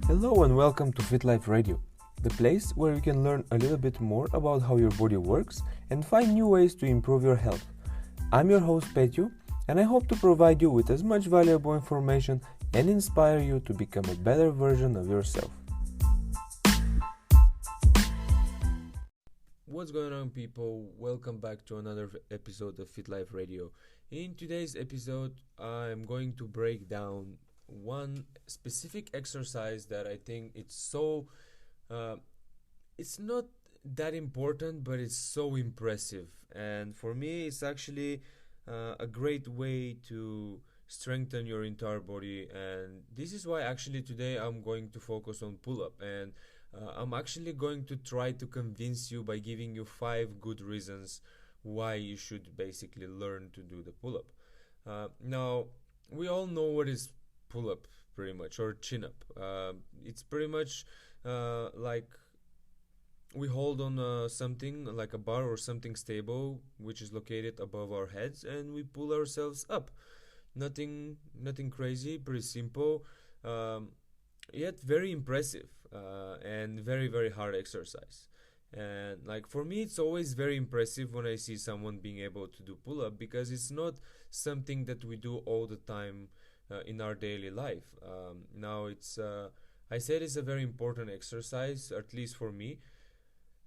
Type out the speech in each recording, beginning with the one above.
Hello and welcome to Fit Life Radio, the place where you can learn a little bit more about how your body works and find new ways to improve your health. I'm your host Petio, and I hope to provide you with as much valuable information and inspire you to become a better version of yourself. What's going on, people? Welcome back to another episode of Fit Life Radio. In today's episode, I'm going to break down one specific exercise that I think it's not that important, but it's so impressive. And for me, it's actually a great way to strengthen your entire body. And this is why actually today I'm going to focus on pull-up. And I'm actually going to try to convince you by giving you 5 good reasons why you should basically learn to do the pull-up. Now, we all know what is pull-up pretty much, or chin-up. It's pretty much like we hold on something like a bar or something stable which is located above our heads, and we pull ourselves up. Nothing crazy, pretty simple, yet very impressive, and very, very hard exercise. And like for me, it's always very impressive when I see someone being able to do pull-up, because it's not something that we do all the time in our daily life. Now I said it's a very important exercise, at least for me,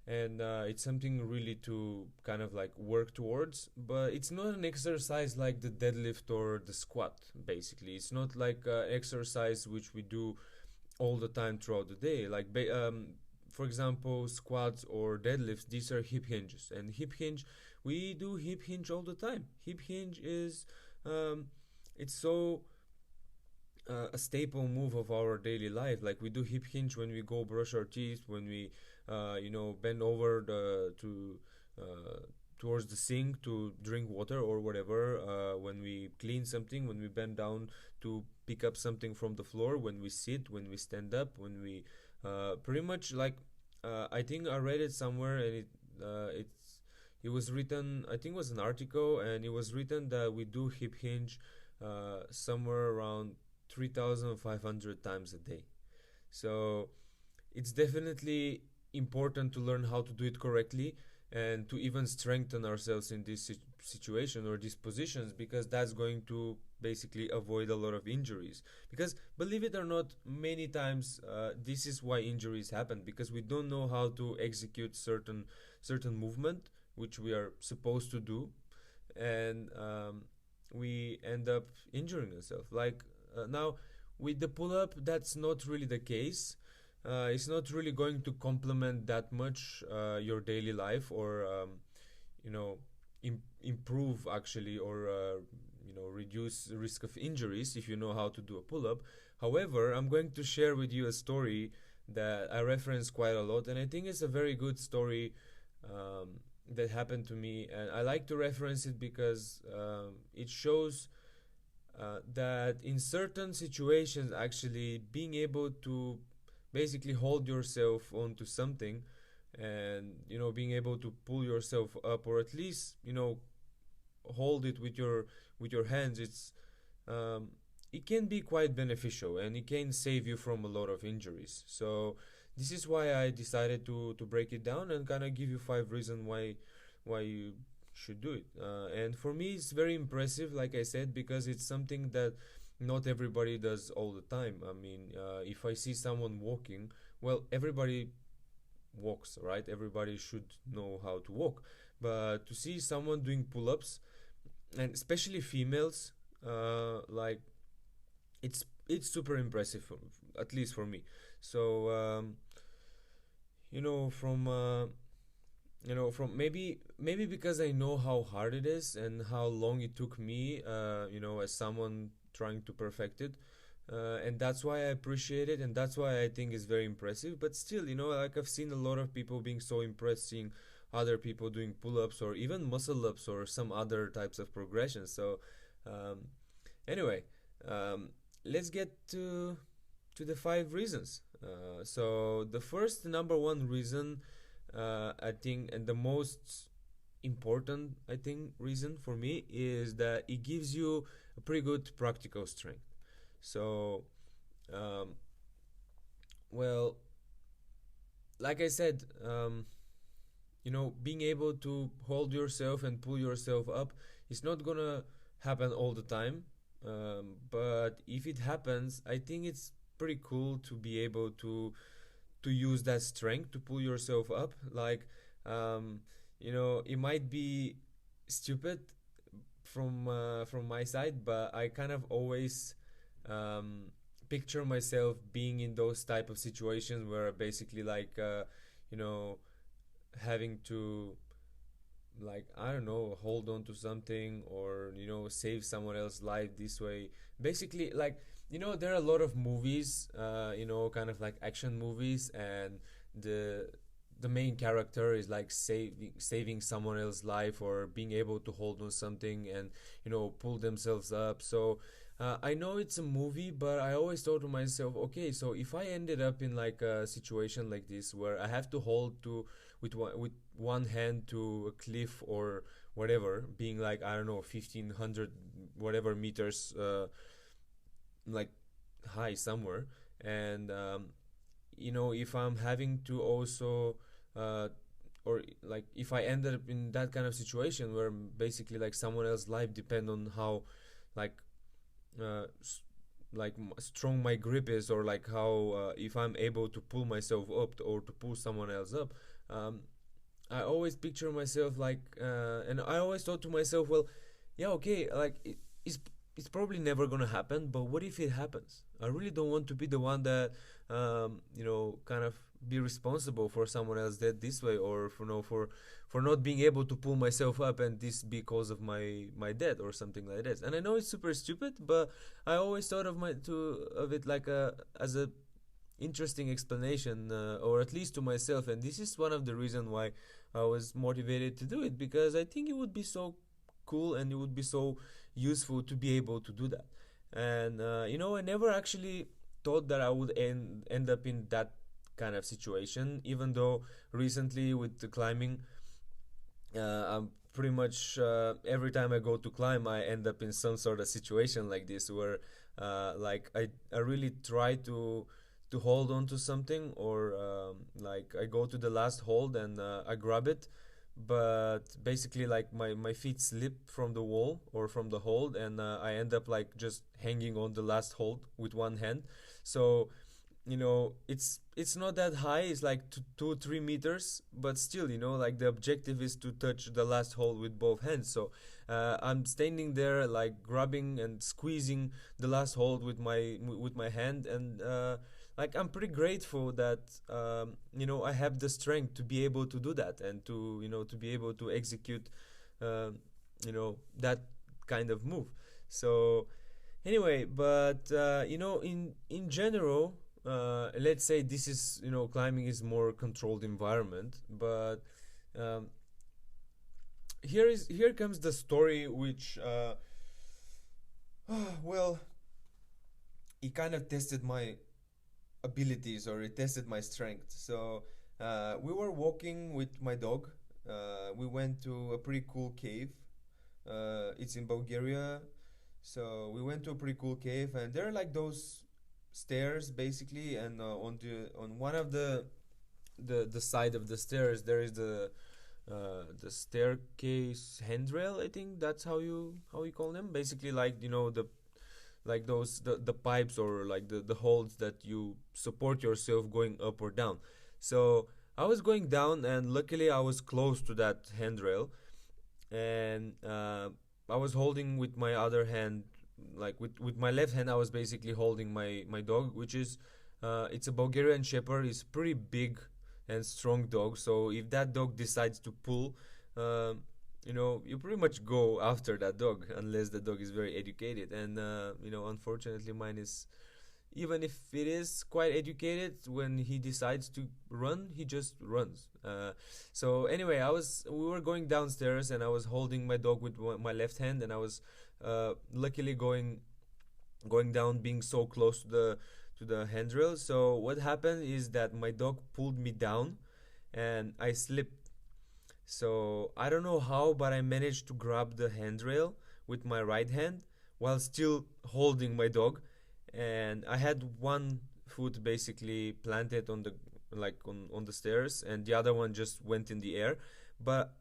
and it's something really to kind of like work towards. But it's not an exercise like the deadlift or the squat. Basically, it's not like exercise which we do all the time throughout the day. Like for example, squats or deadlifts, these are hip hinges, and hip hinge, we do hip hinge all the time. Hip hinge is it's so a staple move of our daily life. Like we do hip hinge when we go brush our teeth, when we bend over towards the sink to drink water or whatever, when we clean something, when we bend down to pick up something from the floor, when we sit, when we stand up, when we pretty much like I think I read it somewhere, and it was written, I think it was an article, and it was written that we do hip hinge somewhere around 3,500 times a day. So it's definitely important to learn how to do it correctly, and to even strengthen ourselves in this situation or these positions, because that's going to basically avoid a lot of injuries. Because believe it or not, many times this is why injuries happen, because we don't know how to execute certain movement which we are supposed to do, and we end up injuring ourselves. Like now, with the pull-up, that's not really the case. It's not really going to complement that much your daily life, or improve actually, or reduce the risk of injuries if you know how to do a pull-up. However, I'm going to share with you a story that I reference quite a lot, and I think it's a very good story that happened to me, and I like to reference it because it shows that in certain situations, actually being able to basically hold yourself onto something, and being able to pull yourself up, or at least hold it with your hands, it can be quite beneficial, and it can save you from a lot of injuries. So this is why I decided to break it down and kind of give you 5 reasons why you should do it. And for me, it's very impressive, like I said, because it's something that not everybody does all the time. I mean, if I see someone walking, well, everybody walks, right? Everybody should know how to walk. But to see someone doing pull-ups, and especially females, like it's super impressive, at least for me. So from maybe because I know how hard it is and how long it took me, as someone trying to perfect it, and that's why I appreciate it, and that's why I think it's very impressive. But still, like I've seen a lot of people being so impressed seeing other people doing pull-ups, or even muscle-ups, or some other types of progressions. So anyway, let's get to the 5 reasons. So the first, number one reason, I think, and the most important, I think, reason for me, is that it gives you a pretty good practical strength. So well, like I said, being able to hold yourself and pull yourself up is not gonna happen all the time. But if it happens, I think it's pretty cool to be able to use that strength to pull yourself up. Like, um, it might be stupid from my side, but I kind of always um, picture myself being in those type of situations where basically like you know having to, like, I don't know, hold on to something, or save someone else's life this way. Basically, like, there are a lot of movies, kind of like action movies, and the the main character is like saving someone else's life, or being able to hold on something and pull themselves up. So I know it's a movie, but I always thought to myself, okay, so if I ended up in like a situation like this where I have to hold to with one hand to a cliff or whatever, being like, I don't know, 1500 whatever meters, like, high somewhere, and if I'm having to also or like if I ended up in that kind of situation where basically like someone else's life depend on how, like, uh, strong my grip is, or like how, if I'm able to pull myself up or to pull someone else up. um, I always picture myself like, and I always thought to myself, well, yeah, okay, like it's probably never gonna happen, but what if it happens? I really don't want to be the one that, kind of be responsible for someone else dead this way, or for no for not being able to pull myself up, and this because of my death or something like this. And I know it's super stupid, but I always thought of it like a as a interesting explanation, or at least to myself, and this is one of the reason why I was motivated to do it, because I think it would be so cool and it would be so useful to be able to do that. And I never actually thought that I would end up in that kind of situation, even though recently with the climbing, I'm pretty much, every time I go to climb, I end up in some sort of situation like this, where like I really try to hold on to something, or like I go to the last hold and I grab it, but basically like my feet slip from the wall or from the hold, and I end up like just hanging on the last hold with one hand. So it's not that high, it's like 2 3 meters, but still, like the objective is to touch the last hole with both hands. So I'm standing there like grabbing and squeezing the last hold with my hand, and like I'm pretty grateful that I have the strength to be able to do that, and to be able to execute that kind of move. So anyway, but in general, let's say this is, climbing is more controlled environment, but um, here comes the story, which well, it kind of tested my abilities, or it tested my strength. So we were walking with my dog. We went to a pretty cool cave. It's in Bulgaria. So we went to a pretty cool cave, and there are like those stairs basically, and on one of the side of the stairs there is the staircase handrail. I think that's how you call them. Basically, like, the like those the pipes, or like the holds that you support yourself going up or down. So I was going down, and luckily I was close to that handrail, and I was holding with my other hand, like with my left hand I was basically holding my dog, which is it's a Bulgarian Shepherd. It's pretty big and strong dog, so if that dog decides to pull, you pretty much go after that dog, unless the dog is very educated. And unfortunately mine is, even if it is quite educated, when he decides to run, he just runs. So anyway, we were going downstairs, and I was holding my dog with my left hand, and I was luckily going down, being so close to the handrail. So what happened is that my dog pulled me down, and I slipped. So I don't know how, but I managed to grab the handrail with my right hand while still holding my dog, and I had one foot basically planted on the like on the stairs, and the other one just went in the air. But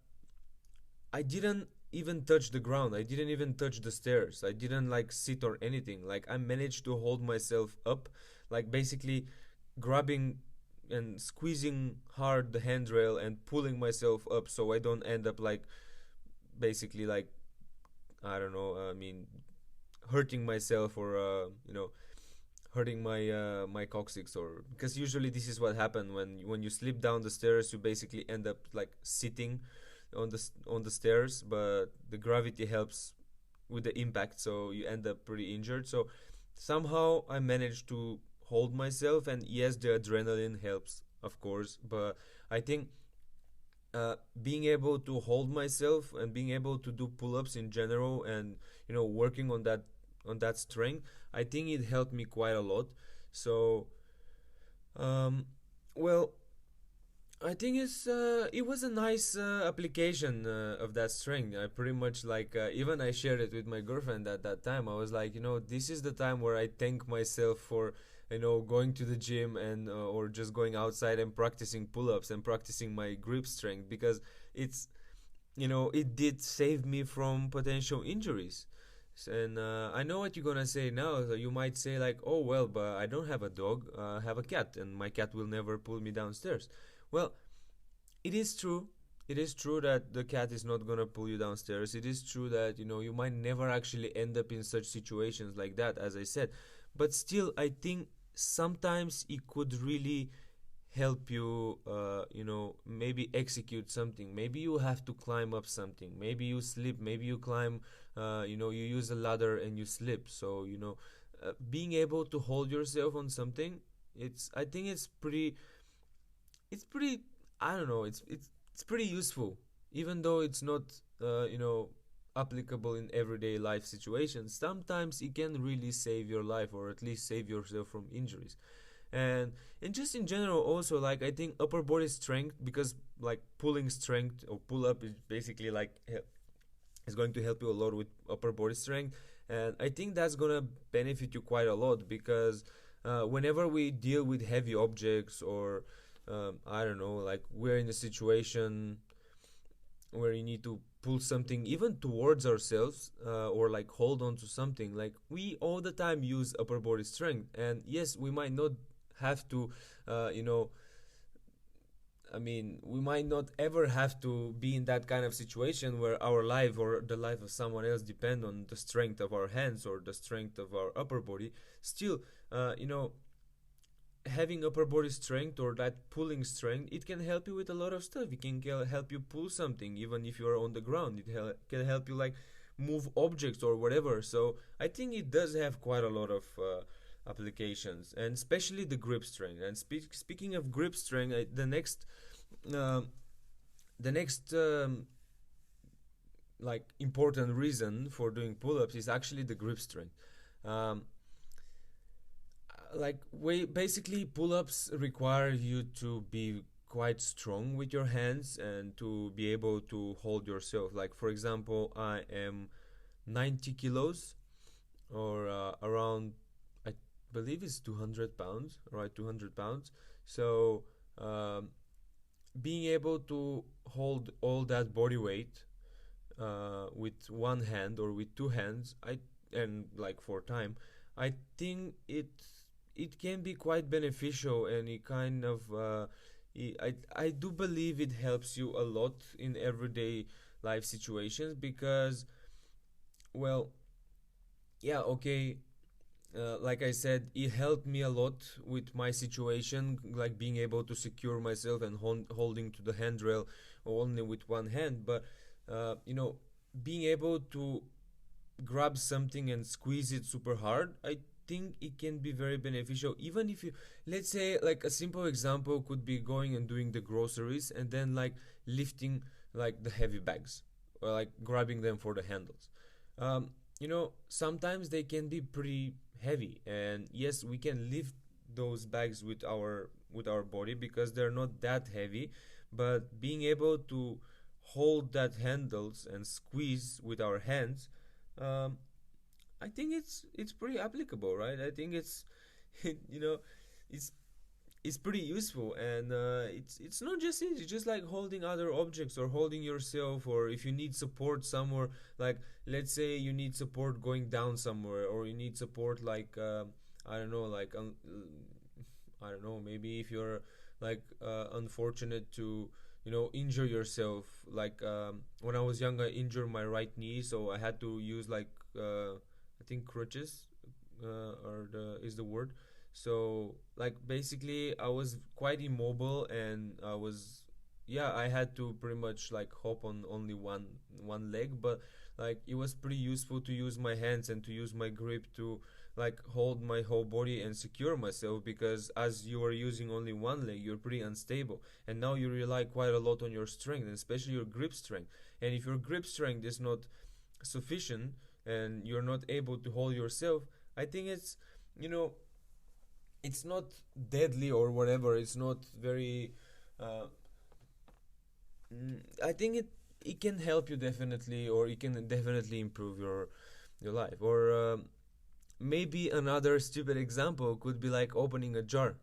I didn't even touch the ground. I didn't even touch the stairs. I didn't like sit or anything. Like I managed to hold myself up, like basically grabbing and squeezing hard the handrail and pulling myself up so I don't end up like basically like I don't know, I mean hurting myself or hurting my coccyx, or because usually this is what happens when you slip down the stairs. You basically end up like sitting on the stairs, but the gravity helps with the impact, so you end up pretty injured. So somehow I managed to hold myself, and yes, the adrenaline helps, of course, but I think being able to hold myself and being able to do pull-ups in general, and working on that strength, I think it helped me quite a lot. So um, well, I think it was a nice application of that strength. I pretty much like even I shared it with my girlfriend at that time. I was like, this is the time where I thank myself for going to the gym and or just going outside and practicing pull-ups and practicing my grip strength, because it's it did save me from potential injuries. And I know what you're gonna say now. So you might say like, "Oh well, but I don't have a dog. I have a cat, and my cat will never pull me downstairs." Well, it is true. It is true that the cat is not gonna pull you downstairs. It is true that you might never actually end up in such situations like that, as I said. But still, I think sometimes it could really help you. Maybe execute something. Maybe you have to climb up something. Maybe you slip. Maybe you climb. You use a ladder and you slip. So being able to hold yourself on something, I think it's pretty I don't know, it's pretty useful, even though it's not applicable in everyday life situations. Sometimes it can really save your life, or at least save yourself from injuries. And just in general also, like I think upper body strength, because like pulling strength or pull up is basically like is going to help you a lot with upper body strength. And I think that's gonna benefit you quite a lot, because whenever we deal with heavy objects, or I don't know, like we're in a situation where you need to pull something even towards ourselves, or like hold on to something, like we all the time use upper body strength. And yes, we might not have to uh, you know we might not ever have to be in that kind of situation where our life or the life of someone else depend on the strength of our hands or the strength of our upper body. Still, having upper body strength or that pulling strength, it can help you with a lot of stuff. It can help you pull something even if you are on the ground. It can help you like move objects or whatever. So I think it does have quite a lot of applications, and especially the grip strength. And speaking of grip strength, uh, the next like important reason for doing pull-ups is actually the grip strength. um, like we basically pull-ups require you to be quite strong with your hands and to be able to hold yourself. Like for example, I am 90 kilos, or around, I believe it's 200 pounds, right? 200 pounds. So um, being able to hold all that body weight with one hand or with two hands, and like for time, I think it can be quite beneficial, and it kind of I do believe it helps you a lot in everyday life situations, because well, yeah, okay, like I said, it helped me a lot with my situation, like being able to secure myself and holding to the handrail only with one hand. But being able to grab something and squeeze it super hard, I think it can be very beneficial. Even if you, let's say, like a simple example could be going and doing the groceries and then like lifting like the heavy bags, or like grabbing them for the handles. Sometimes they can be pretty heavy, and yes, we can lift those bags with our body because they're not that heavy. But being able to hold that handles and squeeze with our hands, um, I think it's pretty applicable, right? I think it's you know it's it's pretty useful, and it's not just it, it's just like holding other objects or holding yourself, or if you need support somewhere, like let's say you need support going down somewhere, or you need support like I don't know, like I don't know, maybe if you're like unfortunate to injure yourself, like when I was young I injured my right knee, so I had to use like I think crutches, or the is the word. So like basically I was quite immobile, and I was, yeah, I had to pretty much like hop on only one leg, but like it was pretty useful to use my hands and to use my grip to like hold my whole body and secure myself, because as you are using only one leg you're pretty unstable, and now you rely quite a lot on your strength, and especially your grip strength. And if your grip strength is not sufficient and you're not able to hold yourself, I think it's, you know it's not deadly or whatever, it's not very uh, I think it can help you definitely, or it can definitely improve your life. Or maybe another stupid example could be like opening a jar.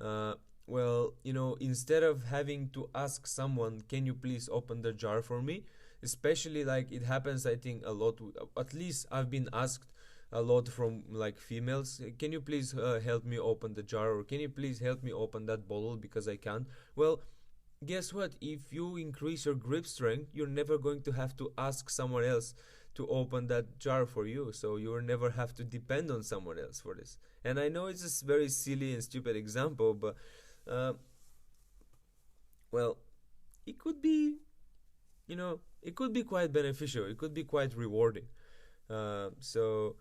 uh, well, instead of having to ask someone, can you please open the jar for me, especially like it happens, I think a lot, at least I've been asked a lot from like females, can you please help me open the jar, or can you please help me open that bottle because I can't. Well, guess what? If you increase your grip strength, you're never going to have to ask someone else to open that jar for you. So you'll never have to depend on someone else for this. And I know it's a very silly and stupid example, but uh, well, it could be, it could be quite beneficial. It could be quite rewarding. So,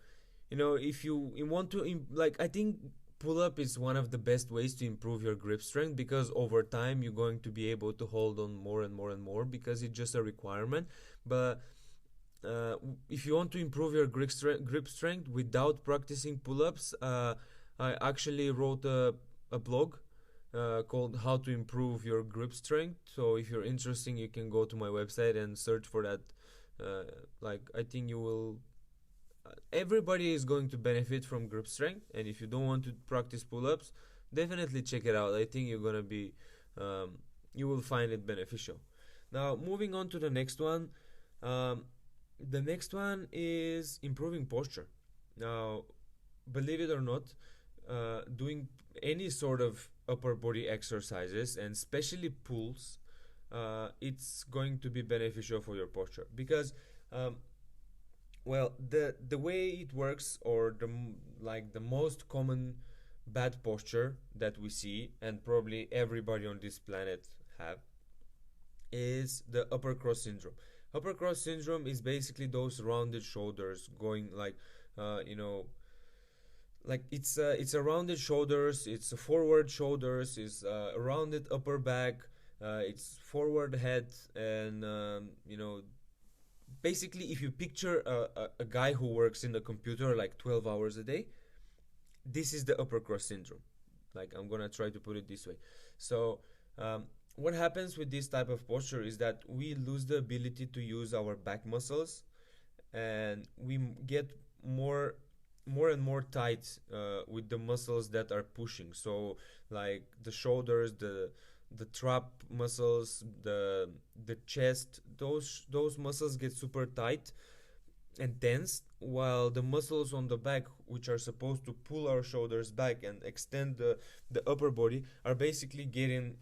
if you want to, like, I think pull up is one of the best ways to improve your grip strength, because over time you're going to be able to hold on more and more and more, because it's just a requirement. But if you want to improve your grip strength without practicing pull ups, I actually wrote a blog called How to Improve Your Grip Strength. So if you're interested, you can go to my website and search for that. Like, I think you will, everybody is going to benefit from grip strength, and if you don't want to practice pull-ups, definitely check it out. I think you're gonna be you will find it beneficial. Now, moving on to the next one. The next one is improving posture. Now, believe it or not, doing any sort of upper body exercises, and especially pulls, it's going to be beneficial for your posture, because well, the way it works, or the most common bad posture that we see, and probably everybody on this planet have, is the upper cross syndrome. Upper cross syndrome is basically those rounded shoulders going like, you know, like it's a rounded shoulders, it's a forward shoulders, it's a rounded upper back, it's forward head, and basically if you picture a guy who works in the computer like 12 hours a day, this is the upper cross syndrome. Like, I'm gonna try to put it this way. So what happens with this type of posture is that we lose the ability to use our back muscles, and we get more and more tight with the muscles that are pushing. So like the shoulders, the trap muscles, the chest, those muscles get super tight and tense, while the muscles on the back, which are supposed to pull our shoulders back and extend the upper body, are basically getting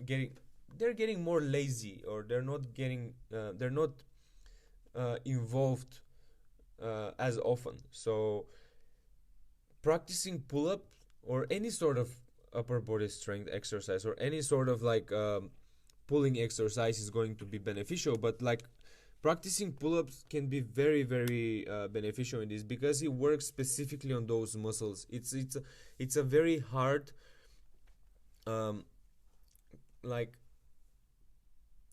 they're getting more lazy, or they're not involved as often. So practicing pull up, or any sort of upper body strength exercise, or any sort of like pulling exercise, is going to be beneficial. But like, practicing pull-ups can be very very beneficial in this, because it works specifically on those muscles. It's a very hard um like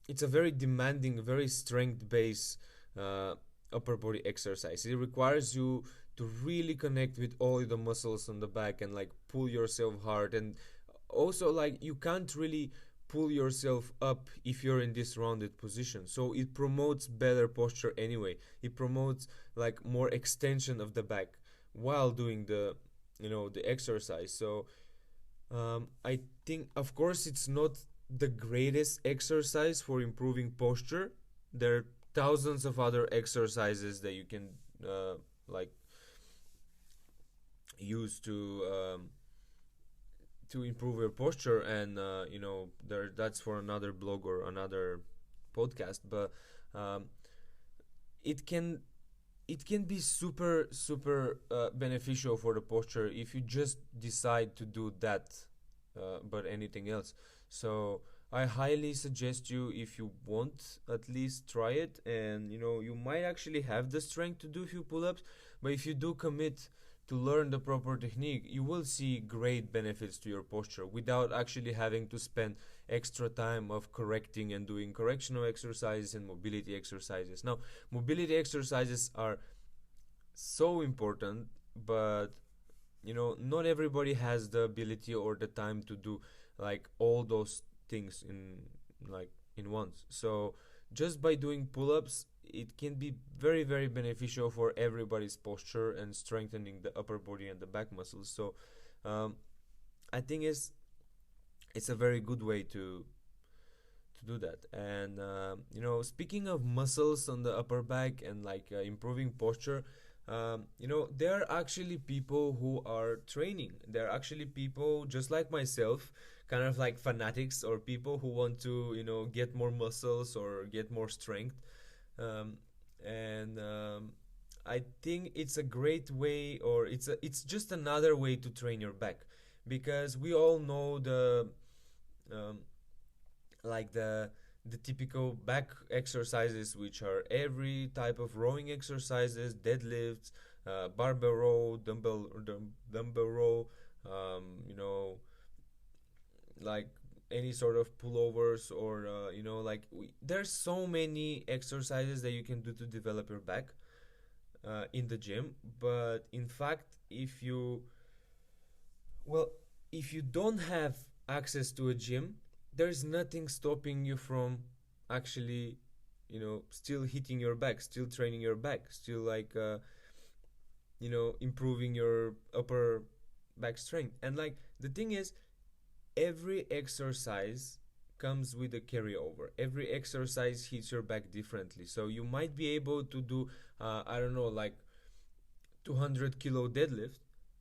it's a very demanding, very strength based upper body exercise. It requires you to really connect with all the muscles on the back and like pull yourself hard. And also, like, you can't really pull yourself up if you're in this rounded position, so it promotes better posture anyway. It promotes like more extension of the back while doing the exercise. So I think, of course, it's not the greatest exercise for improving posture. There are thousands of other exercises that you can uh, like use to improve your posture, and there that's for another blog or another podcast. But um, it can it can be super super beneficial for the posture if you just decide to do that, but anything else. So I highly suggest you, if you want, at least try it. And you might actually have the strength to do a few pull-ups, but if you do commit to learn the proper technique, you will see great benefits to your posture without actually having to spend extra time of correcting and doing correctional exercises and mobility exercises. Now, mobility exercises are so important, but not everybody has the ability or the time to do like all those things in once. So just by doing pull-ups, it can be very very beneficial for everybody's posture and strengthening the upper body and the back muscles. So um, I think it's a very good way to do that. And speaking of muscles on the upper back and improving posture, there are actually people who are training. There are actually people just like myself, kind of like fanatics, or people who want to get more muscles or get more strength. um, and I think it's a great way, or it's just another way to train your back, because we all know um, the typical back exercises, which are every type of rowing exercises, deadlifts, barbell row, dumbbell row, you know, like any sort of pullovers, or there's so many exercises that you can do to develop your back in the gym. But in fact, well, if you don't have access to a gym, there's nothing stopping you from actually, still hitting your back, still training your back, still improving your upper back strength. And the thing is, every exercise comes with a carryover. Every exercise hits your back differently. So you might be able to do, I don't know, like 200 kilo deadlift,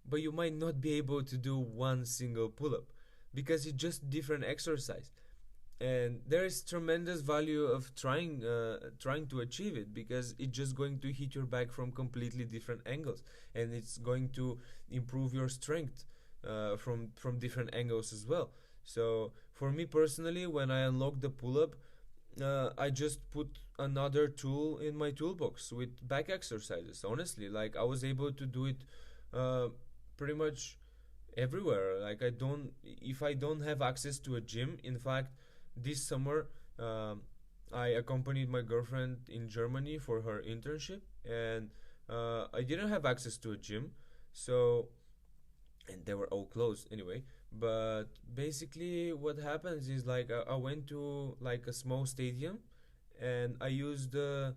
but you might not be able to do one single pull up because it's just different exercise. And there is tremendous value of trying to achieve it, because it's just going to hit your back from completely different angles, and it's going to improve your strength from different angles as well. So for me personally, when I unlock the pull up, I just put another tool in my toolbox with back exercises. Honestly, I was able to do it uh, pretty much everywhere. If I don't have access to a gym, in fact, this summer I accompanied my girlfriend in Germany for her internship, and I didn't have access to a gym, so, and they were all closed anyway. But basically, what happens is I went to a small stadium, and I used the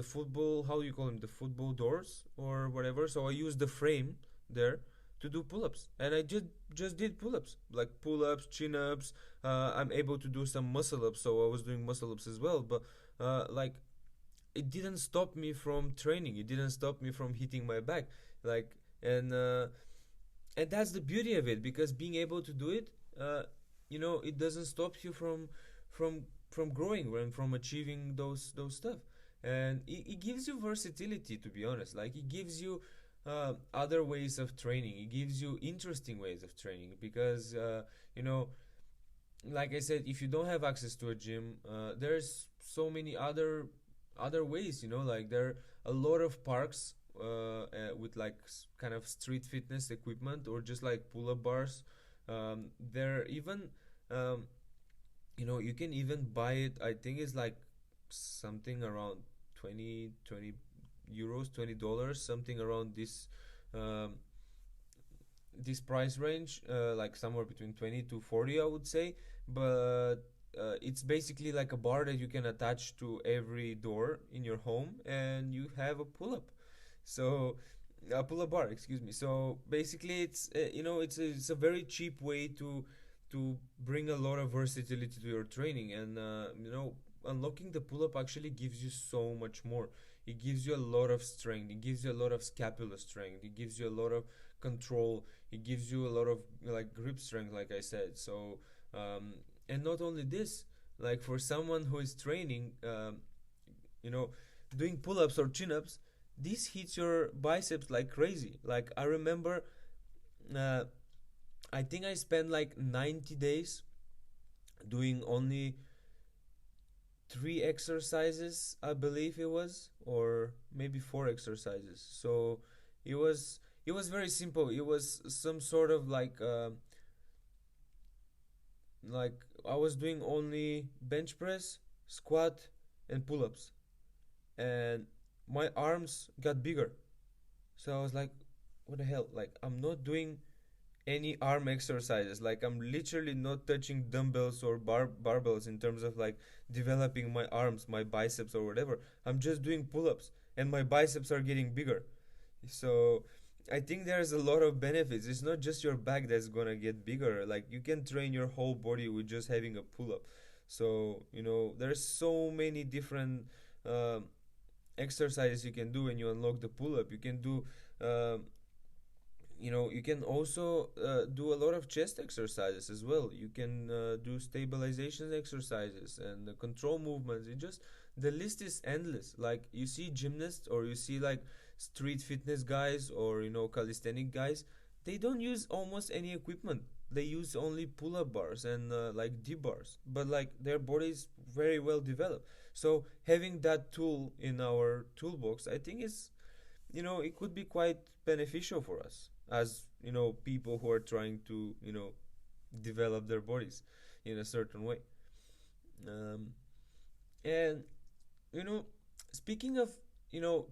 football, how do you call them, the football doors or whatever. So I used the frame there to do pull-ups, and I just did pull-ups, like pull-ups, chin-ups. I'm able to do some muscle-ups, so I was doing muscle-ups as well. But it didn't stop me from training. It didn't stop me from hitting my back. Like and and that's the beauty of it, because being able to do it, it doesn't stop you from growing and from achieving those stuff. And it gives you versatility, to be honest. Like, it gives you other ways of training. It gives you interesting ways of training, because you know like I said, if you don't have access to a gym, there's so many other ways. Like, there are a lot of parks with kind of street fitness equipment, or just like pull-up bars. There are even you can even buy it. I think it's like something around 20 euros, $20, something around um, this price range, like somewhere between 20 to 40, I would say. But it's basically like a bar that you can attach to every door in your home, and you have a pull-up. So pull-up bar, excuse me. So basically, it's a very cheap way to bring a lot of versatility to your training, and unlocking the pull-up actually gives you so much more. It gives you a lot of strength. It gives you a lot of scapular strength. It gives you a lot of control. It gives you a lot of like grip strength, like I said. So, and not only this, like for someone who is training, you know, doing pull-ups or chin-ups, this hits your biceps like crazy. Like I remember, uh, I think I spent like 90 days doing only three exercises, I believe it was, or maybe four exercises. So it was it was very simple. It was some sort of like I was doing only bench press, squat, and pull-ups, and my arms got bigger. So I was like, what the hell? Like I'm not doing any arm exercises. Like I'm literally not touching dumbbells or barbells in terms of like developing my arms, my biceps or whatever. I'm just doing pull-ups and my biceps are getting bigger. So I think there's a lot of benefits. It's not just your back that's gonna get bigger. Like you can train your whole body with just having a pull-up. So there's so many different um exercises you can do when you unlock the pull-up. You can do um you can also do a lot of chest exercises as well. You can do stabilization exercises and control movements. The list is endless. Like you see gymnasts or you see like street fitness guys or calisthenic guys, they don't use almost any equipment. They use only pull-up bars and like D bars, but like their body is very well developed. So having that tool in our toolbox, I think is it could be quite beneficial for us as people who are trying to develop their bodies in a certain way. um, and you know speaking of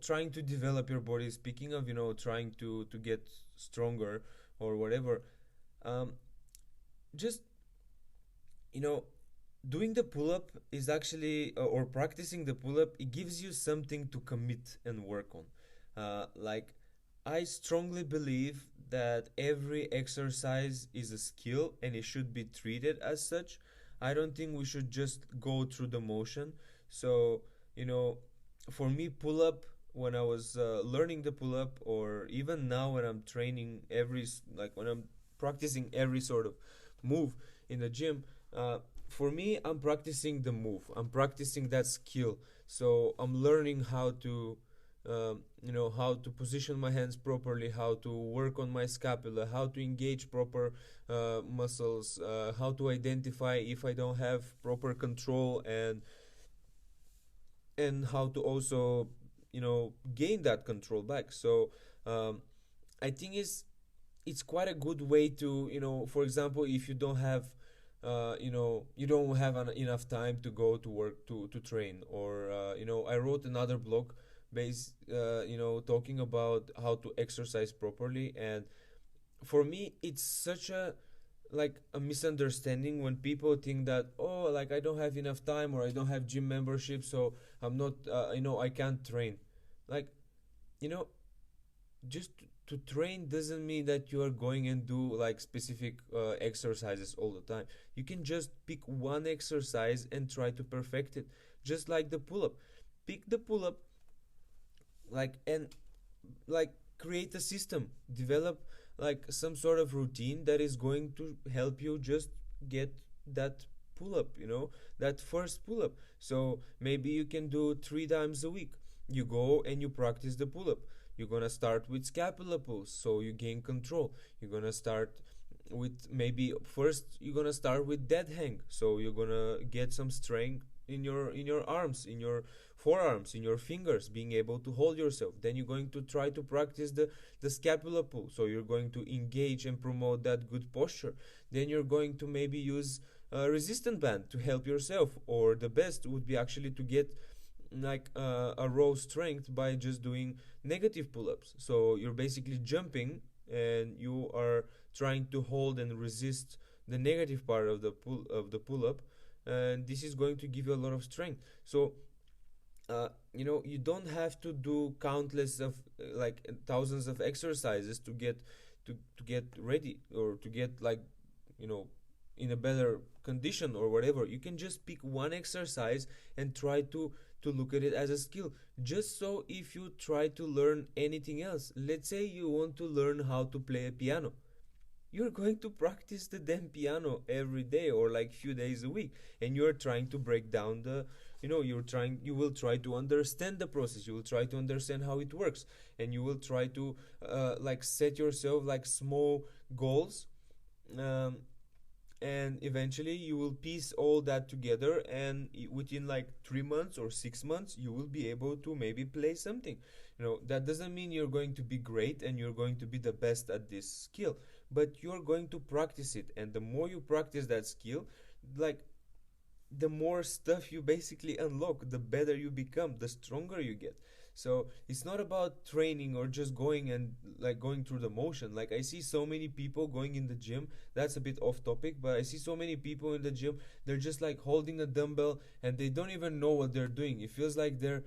trying to develop your body, speaking of trying to get stronger or whatever, um, just you know doing the pull-up is actually or practicing the pull-up, it gives you something to commit and work on. Like I strongly believe that every exercise is a skill and it should be treated as such. I don't think we should just go through the motion. So you know for me, pull-up, when I was learning the pull-up, or even now when I'm training like when I'm practicing every sort of move in the gym, for me, I'm practicing the move. I'm practicing that skill. So I'm learning how to position my hands properly, how to work on my scapula, how to engage proper muscles, how to identify if I don't have proper control, and how to also gain that control back. So um, I think it's quite a good way to for example, if you don't have you don't have enough time to go to work to train, or I wrote another blog based talking about how to exercise properly. And for me, it's such a misunderstanding when people think that, oh, like I don't have enough time, or I don't have gym membership, so I'm not I can't train. Like you know just to train doesn't mean that you are going and do like specific exercises all the time. You can just pick one exercise and try to perfect it, just like the pull-up. Pick the pull-up, and like create a system, develop like some sort of routine that is going to help you just get that pull up, that first pull up. So maybe you can do 3 times a week. You go and you practice the pull up. You're gonna start with scapula pulls, so you gain control. You're gonna start with, maybe first you're gonna start with dead hang, so you're gonna get some strength in your arms, in your forearms, in your fingers, being able to hold yourself. Then you're going to try to practice the scapula pull, so you're going to engage and promote that good posture. Then you're going to maybe use a resistant band to help yourself, or the best would be actually to get like a raw strength by just doing negative pull-ups. So you're basically jumping and you are trying to hold and resist the negative part of the pull-up, and this is going to give you a lot of strength. So you don't have to do countless of like thousands of exercises to get ready, or to get like, you know in a better condition or whatever. You can just pick one exercise and try to look at it as a skill. Just so if you try to learn anything else, let's say you want to learn how to play a piano, you're going to practice the damn piano every day or like few days a week, and you're trying to break down the, you will try to understand the process, you will try to understand how it works, and you will try to like set yourself like small goals, um, and eventually you will piece all that together, and within like 3 months or 6 months you will be able to maybe play something. That doesn't mean you're going to be great and you're going to be the best at this skill, but you're going to practice it, and the more you practice that skill, like, the more stuff you basically unlock, the better you become, the stronger you get. So it's not about training or just going and like going through the motion. Like, I see so many people going in the gym. That's a bit off topic, but I see so many people in the gym. They're just like holding a dumbbell and they don't even know what they're doing. It feels like they're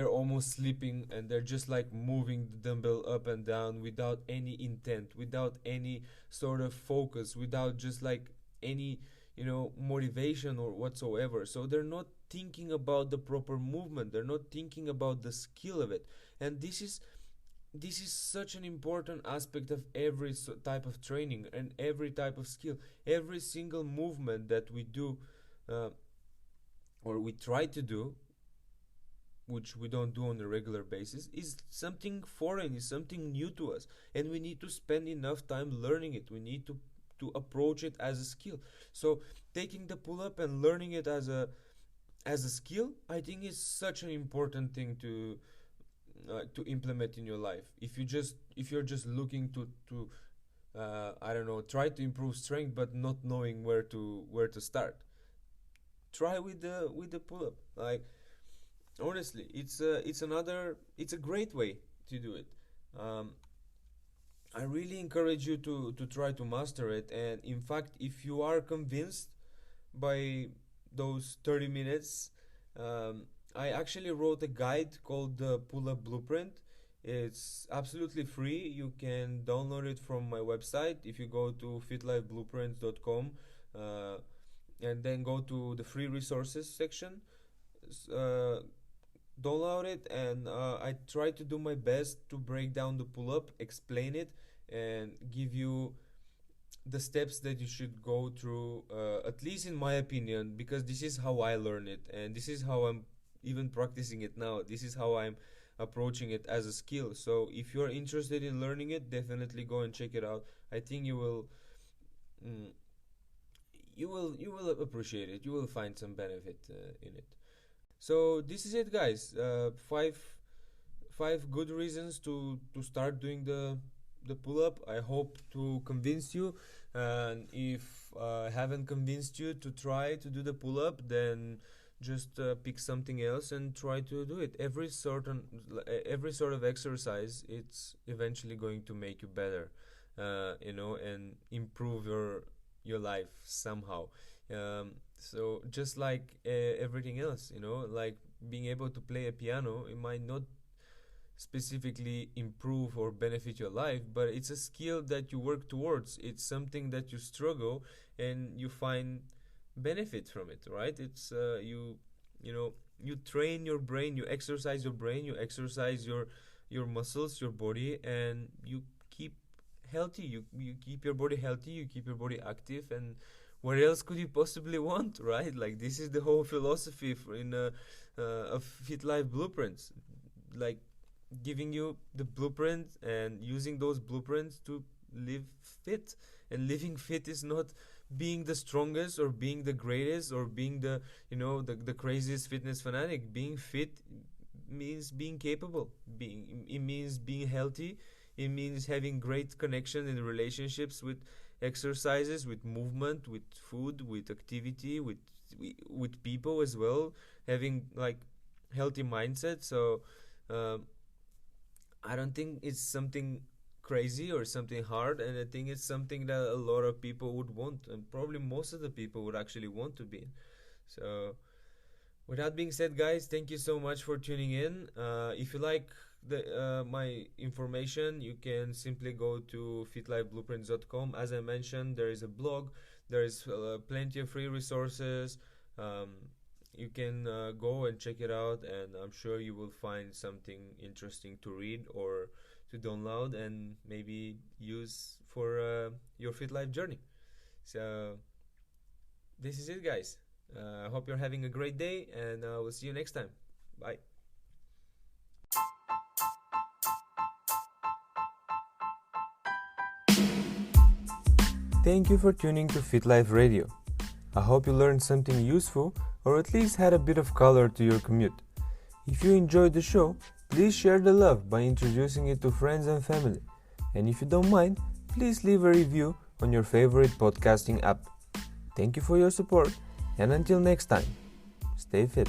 almost sleeping, and they're just like moving the dumbbell up and down without any intent, without any sort of focus, without just like any motivation or whatsoever. So they're not thinking about the proper movement, they're not thinking about the skill of it. And this is such an important aspect of every type of training and every type of skill. Every single movement that we do, uh, or we try to do, which we don't do on a regular basis, is something foreign, is something new to us, and we need to spend enough time learning it. We need to approach it as a skill. So taking the pull up and learning it as a skill, I think is such an important thing to implement in your life. If you're just looking to I don't know, try to improve strength but not knowing where to start, try with the pull up. Like, honestly, it's a great way to do it. um, I really encourage you to try to master it. And in fact, if you are convinced by those 30 minutes, I actually wrote a guide called the Pull Up Blueprint. It's absolutely free. You can download it from my website. If you go to fitlifeblueprints.com, uh, and then go to the free resources section, uh, download it, and I try to do my best to break down the pull up, explain it, and give you the steps that you should go through, at least in my opinion, because this is how I learn it, and this is how I'm even practicing it now. This is how I'm approaching it as a skill. So if you're interested in learning it, definitely go and check it out. I think mm, you will appreciate it. You will find some benefit in it. So this is it, guys. Five good reasons to start doing the pull up. I hope to convince you, and if I haven't convinced you to try to do the pull up, then just pick something else and try to do it. Every sort of exercise, it's eventually going to make you better, and improve your life somehow. So just like everything else, like being able to play a piano, it might not specifically improve or benefit your life, but it's a skill that you work towards. It's something that you struggle and you find benefit from it, right? It's you train your brain, you exercise your brain, you exercise your muscles, your body, and you keep healthy. You keep your body healthy, you keep your body active, and what else could you possibly want, right? Like, this is the whole philosophy of Fit Life Blueprints. Like, giving you the blueprint and using those blueprints to live fit. And living fit is not being the strongest or being the greatest or being the craziest fitness fanatic. Being fit means being capable. It means being healthy. It means having great connection in relationships, with exercises, with movement, with food, with activity, with people as well. Having like healthy mindset. So um, I don't think it's something crazy or something hard, and I think it's something that a lot of people would want, and probably most of the people would actually want to be. So, With that being said, guys, thank you so much for tuning in. If you like my information, you can simply go to fitlifeblueprints.com. As I mentioned, there is a blog, there is plenty of free resources. Um, you can go and check it out, and I'm sure you will find something interesting to read or to download and maybe use for your fit life journey. So this is it, guys. I hope you're having a great day, and we'll see you next time. Bye. Thank you for tuning to Fit Life Radio. I hope you learned something useful or at least had a bit of color to your commute. If you enjoyed the show, please share the love by introducing it to friends and family. And if you don't mind, please leave a review on your favorite podcasting app. Thank you for your support, and until next time, stay fit.